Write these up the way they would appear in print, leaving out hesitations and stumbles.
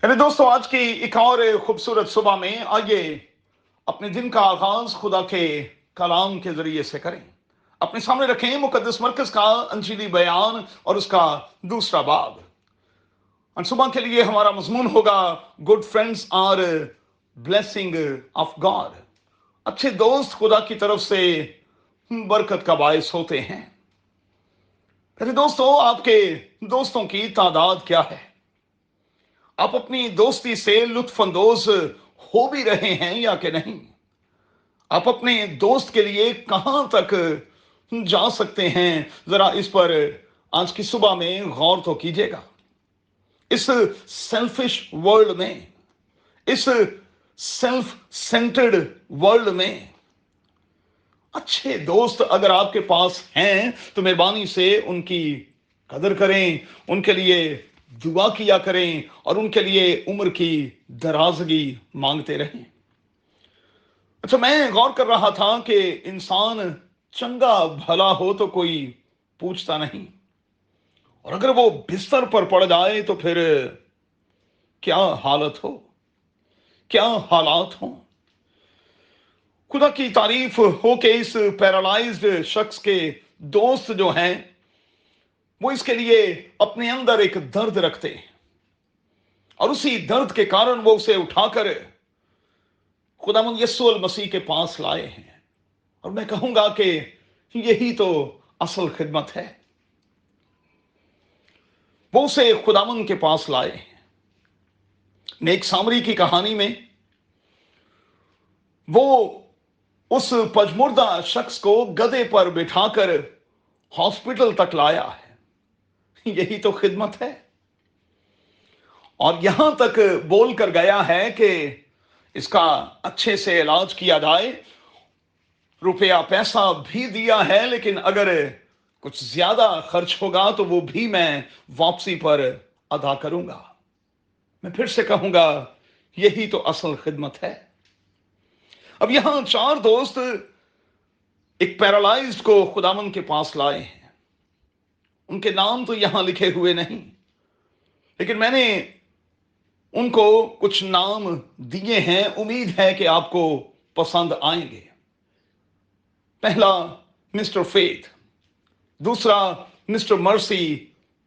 मेरे दोस्तों, आज की एक और खूबसूरत सुबह में आइए अपने दिन का आगाज खुदा के कलाम के जरिए से करें। अपने सामने रखें मुकद्दस मरकज का अंजीली बयान और उसका दूसरा बाब। और सुबह के लिए हमारा मजमून होगा, good friends are blessing of God. अच्छे दोस्त खुदा की तरफ से बरकत का बायस होते हैं। मेरे दोस्तों, आपके दोस्तों की तादाद क्या है? आप अपनी दोस्ती से लुत्फ अंदोज हो भी रहे हैं या कि नहीं? आप अपने दोस्त के लिए कहां तक जा सकते हैं? जरा इस पर आज की सुबह में गौर तो कीजिएगा। इस सेल्फिश वर्ल्ड में, इस सेल्फ सेंटर्ड वर्ल्ड में अच्छे दोस्त अगर आपके पास हैं तो मेहरबानी से उनकी कदर करें, उनके लिए दुआ किया करें और उनके लिए उम्र की दराजगी मांगते रहें। अच्छा, मैं गौर कर रहा था कि इंसान चंगा भला हो तो कोई पूछता नहीं, और अगर वो बिस्तर पर पड़ जाए तो फिर क्या हालत हो, क्या हालात हो। खुदा की तारीफ हो के इस पैरालाइज्ड शख्स के दोस्त जो हैं वो इसके लिए अपने अंदर एक दर्द रखते हैं, और उसी दर्द के कारण वो उसे उठाकर खुदावंद यीशु मसीह के पास लाए हैं। और मैं कहूंगा कि यही तो असल खिदमत है। वो उसे खुदावंद के पास लाए हैं। नेक सामरी की कहानी में वो उस पजमुर्दा शख्स को गधे पर बिठाकर हॉस्पिटल तक लाया है। यही तो खिदमत है। और यहां तक बोल कर गया है कि इसका अच्छे से इलाज किया जाए। रुपया पैसा भी दिया है, लेकिन अगर कुछ ज्यादा खर्च होगा तो वो भी मैं वापसी पर अदा करूंगा। मैं फिर से कहूंगा, यही तो असल खिदमत है। अब यहां चार दोस्त एक पैरालाइज्ड को खुदावंद के पास लाए हैं। उनके नाम तो यहां लिखे हुए नहीं, लेकिन मैंने उनको कुछ नाम दिए हैं। उम्मीद है कि आपको पसंद आएंगे। पहला मिस्टर फेथ, दूसरा मिस्टर मर्सी,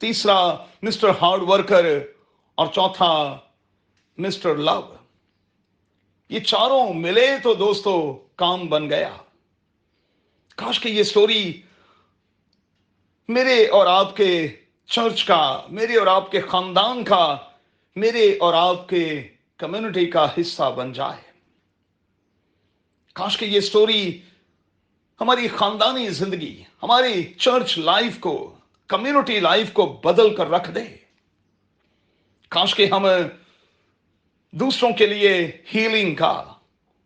तीसरा मिस्टर हार्ड वर्कर और चौथा मिस्टर लव। ये चारों मिले तो दोस्तों काम बन गया। काश कि ये स्टोरी मेरे और आपके चर्च का, मेरे और आपके खानदान का, मेरे और आपके कम्युनिटी का हिस्सा बन जाए। काश कि ये स्टोरी हमारी खानदानी जिंदगी, हमारी चर्च लाइफ को, कम्युनिटी लाइफ को बदल कर रख दे। काश कि हम दूसरों के लिए हीलिंग का,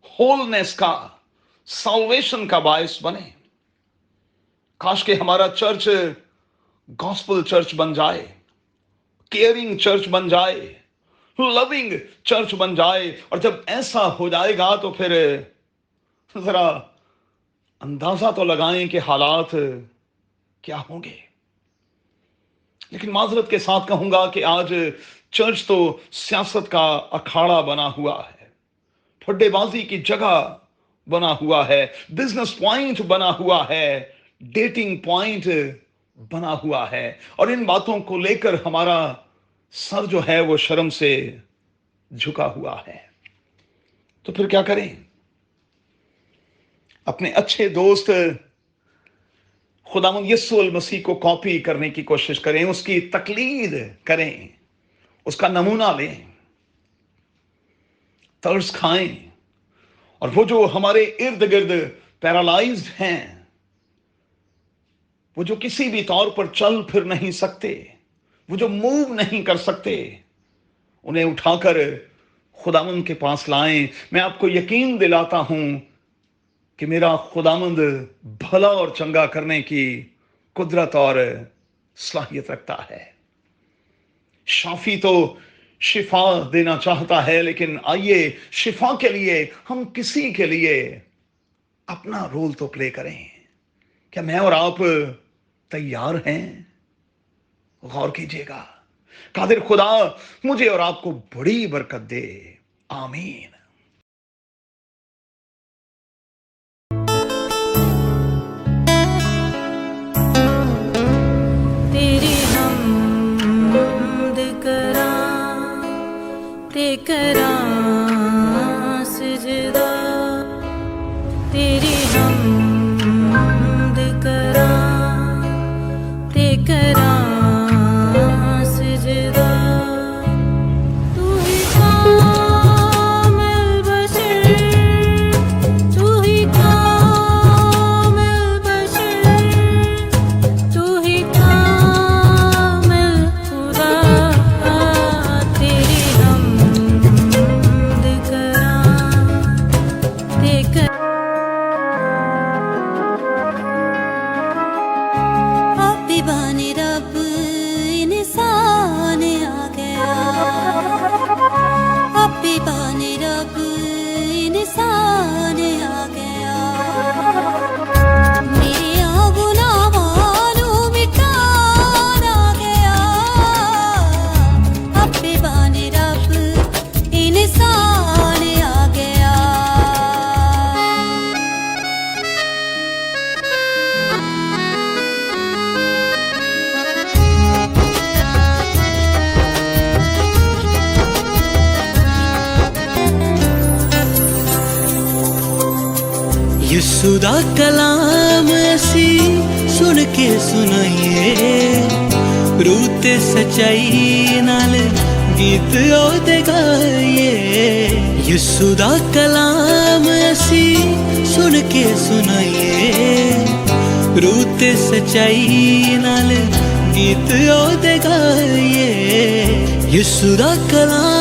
होलनेस का, साल्वेशन का बायस बने। काश कि हमारा चर्च गॉस्पल चर्च बन जाए, केयरिंग चर्च बन जाए, लविंग चर्च बन जाए। और जब ऐसा हो जाएगा तो फिर जरा अंदाजा तो लगाएं कि हालात क्या होंगे। लेकिन माजरत के साथ कहूंगा कि आज चर्च तो सियासत का अखाड़ा बना हुआ है, फड्डेबाजी की जगह बना हुआ है, बिजनेस पॉइंट बना हुआ है, डेटिंग पॉइंट बना हुआ है। और इन बातों को लेकर हमारा सर जो है वो शर्म से झुका हुआ है। तो फिर क्या करें? अपने अच्छे दोस्त खुदावंद यीशु मसीह को कॉपी करने की कोशिश करें, उसकी तकलीद करें, उसका नमूना लें, तर्स खाएं। और वो जो हमारे इर्द गिर्द पैरालाइज्ड हैं, वो जो किसी भी तौर पर चल फिर नहीं सकते, वो जो मूव नहीं कर सकते, उन्हें उठाकर खुदावंद के पास लाएं। मैं आपको यकीन दिलाता हूं कि मेरा खुदावंद भला और चंगा करने की कुदरत और सलाहियत रखता है। शाफी तो शिफा देना चाहता है, लेकिन आइए शिफा के लिए हम किसी के लिए अपना रोल तो प्ले करें। क्या मैं और आप तैयार हैं? गौर कीजिएगा। قادر خدا مجھے اور آپ کو بڑی برکت دے، آمین۔ تیری حمد کراں تے کراں سجدہ، تیری حمد کراں تے کراں سجدہ، تو ہی کامل بشر، تو ہی کامل بشر، تو ہی کامل خدا، تیری حمد کراں تے آپی بانے رب انسان آ گیا، آپی بانے رب انسان آ گیا، میرے گناہاں نوں مٹان آ گیا، آپی بانے رب انسان آ گیا۔ یسوع دا کلام اسی سن کے سنائیے، روح تے سچائی نال گیت او دے گائیے۔ یسوع دا کلام اسی سن کے سنائیے، روح تے سچائی نال گیت او دے گائیے۔ یسوع دا کلام